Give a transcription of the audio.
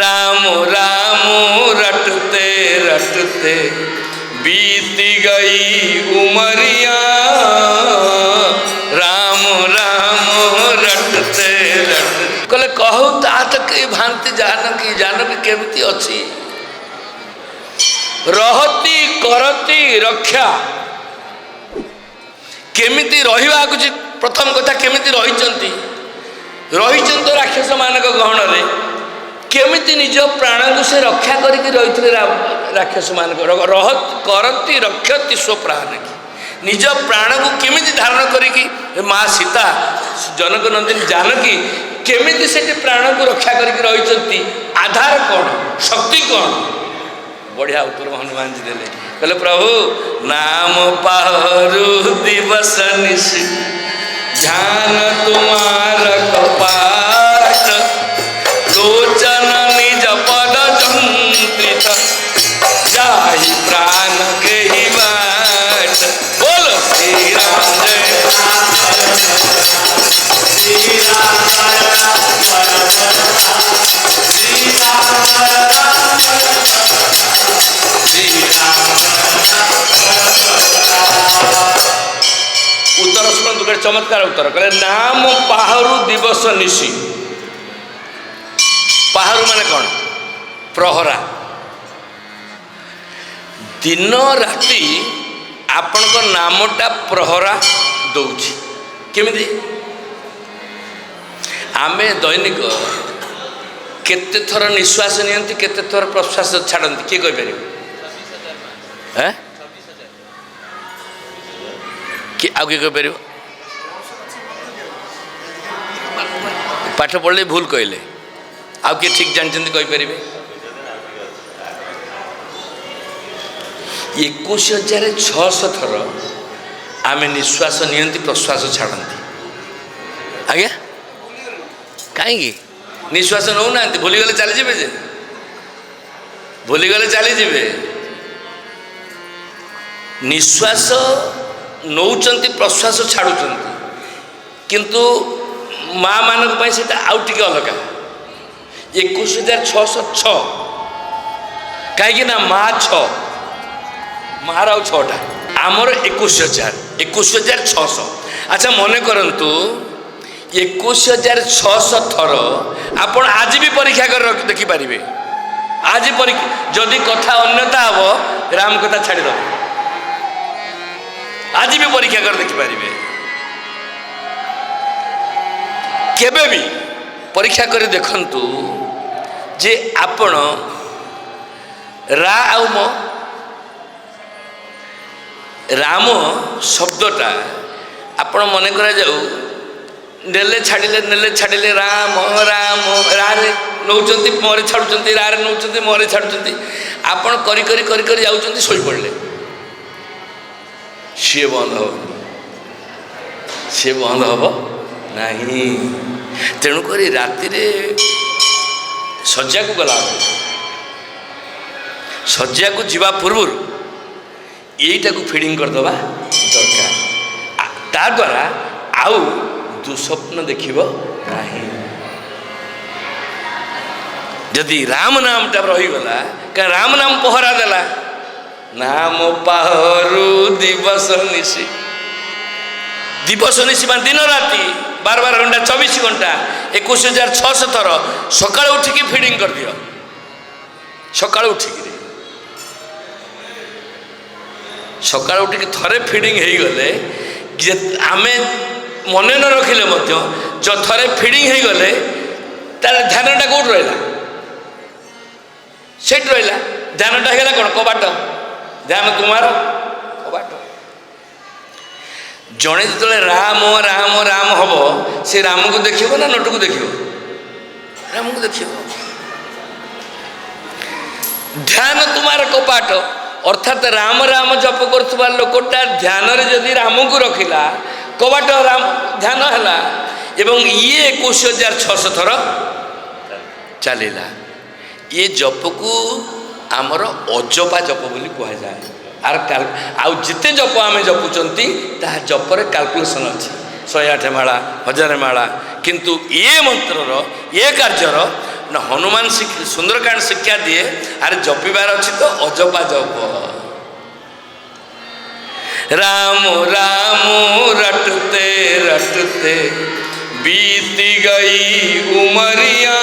राम राम रटते रटते बीत गई उमरिया, राम राम रटते रटते कहले कहू ता तक भांति जानकी जानकी केमती अच्छी रहती करती रक्षा केमिति रहिबा कुछ प्रथम कथा केमिति रहिचंती रहिचंतो राक्षस मानक गहन रे केमिति निज प्राण को से रक्षा करके रही राक्षस मानक रहत करती रक्षति स्व प्राण की निज प्राण को केमिति धारण करिकी माँ सीता जनक नंदिनी जानकी केमिति से प्राण को रक्षा करके रही आधार कौन शक्ति कौन बढ़िया उत्तर हनुमान जी देले कहले प्रभु नाम पाहरु दिवस निशि ध्यान तुम्हार कपाट लोचन निज पद जंत्रित जाहि प्राण के ही बाट बोल श्री राम जय श्री राम उत्तर शुणु गोटे चमत्कार उत्तर कहले नाम पाहरु दिवस निशि पाहरु माने कौन प्रहरा दिन राति आपण को नामटा प्रहरा दौची केमिति आमे दैनिक केते थर निश्वास नियंती केते थर प्रश्वास छाड़ती किए कह पार कि आउ किए कह पाठ पढ़ले भूल कहले आउ किए ठीक जानते कहीपर 21,600 थर आमे निश्वास नियंती प्रश्वास छाड़ती आज्ञा कहीं निश्वास नौ ना भूलीगले चलीजे जे भूलीगले चलीजे निश्वास नौचंती प्रश्वास छाड़ुचंती किंतु माँ मानक पाई सेटा आउ टिके अलगा 21,606 कहीं ना माँ 6 मार आउ 6टा आमर 21,600 अच्छा मन करंतु 21,600 थर आपण आज भी परीक्षा कर देखिपारे आज परीक्षा जदि कथा अन्यथा हम राम कथा छाड़ आज भी परीक्षा कर देखिपारे केबे भी परीक्षा कर देखंतु जे आपण रा आउ म राम शब्दटा आपण मन करा जाऊ नेले छाड़िले राम राम रे नौचंती मोरे छाड़ुचंती रे नौचंती मोरे छाड़ुचंती आपण करी करी करी करी जाउचंती सोई पड़ले सी बंद हम नहीं तेणुक राति शज्या को गला शज्या को जीवा पूर्व यहीटा को फीडिंग करदवा दरकार ता द्वारा आउ दुस्वप्न देखिब नहीं जदि राम नामटा रहीगला क्या राम नाम पहरा देला नाम पाहरु दिवस निशि दिवस निशि मान दिन राति 12 घंटा 24 घंटा 21,600 थर सकाळ उठिकी फीडिंग कर दियो सकाळ उठिकी सकाळ उठिकी थरे फीडिंग हो गले आमे मन न रखिले जो थरे फीडिंग हो गले तार ध्यानटा कौट रहा सेठ रहा ध्यानटा है कौन कबाट ध्यान तुम्हार कबाट जड़े जो राम राम राम हम से राम को देखिए ना नट को देखिए राम को देखिए ध्यान तुम्हार कपाट अर्थात राम राम जप कर लोकटा ध्यान जदि राम को रखिला कबाट राम ध्यान है एवं ये 21,600 थर चलला ये जप को आमर अजपा जप बोली कह जाए आर आउ जिते जप आम जपुचंती ता जपर कैलकुलेशन अच्छी 108 माला 1000 माला किंतु ये मंत्रर ये कार्यर ना हनुमान सुंदरकांड शिक्षा दिए अरे जपिबार अच्छी तो अजपा जप राम राम रटते रटते बीत गई उमरिया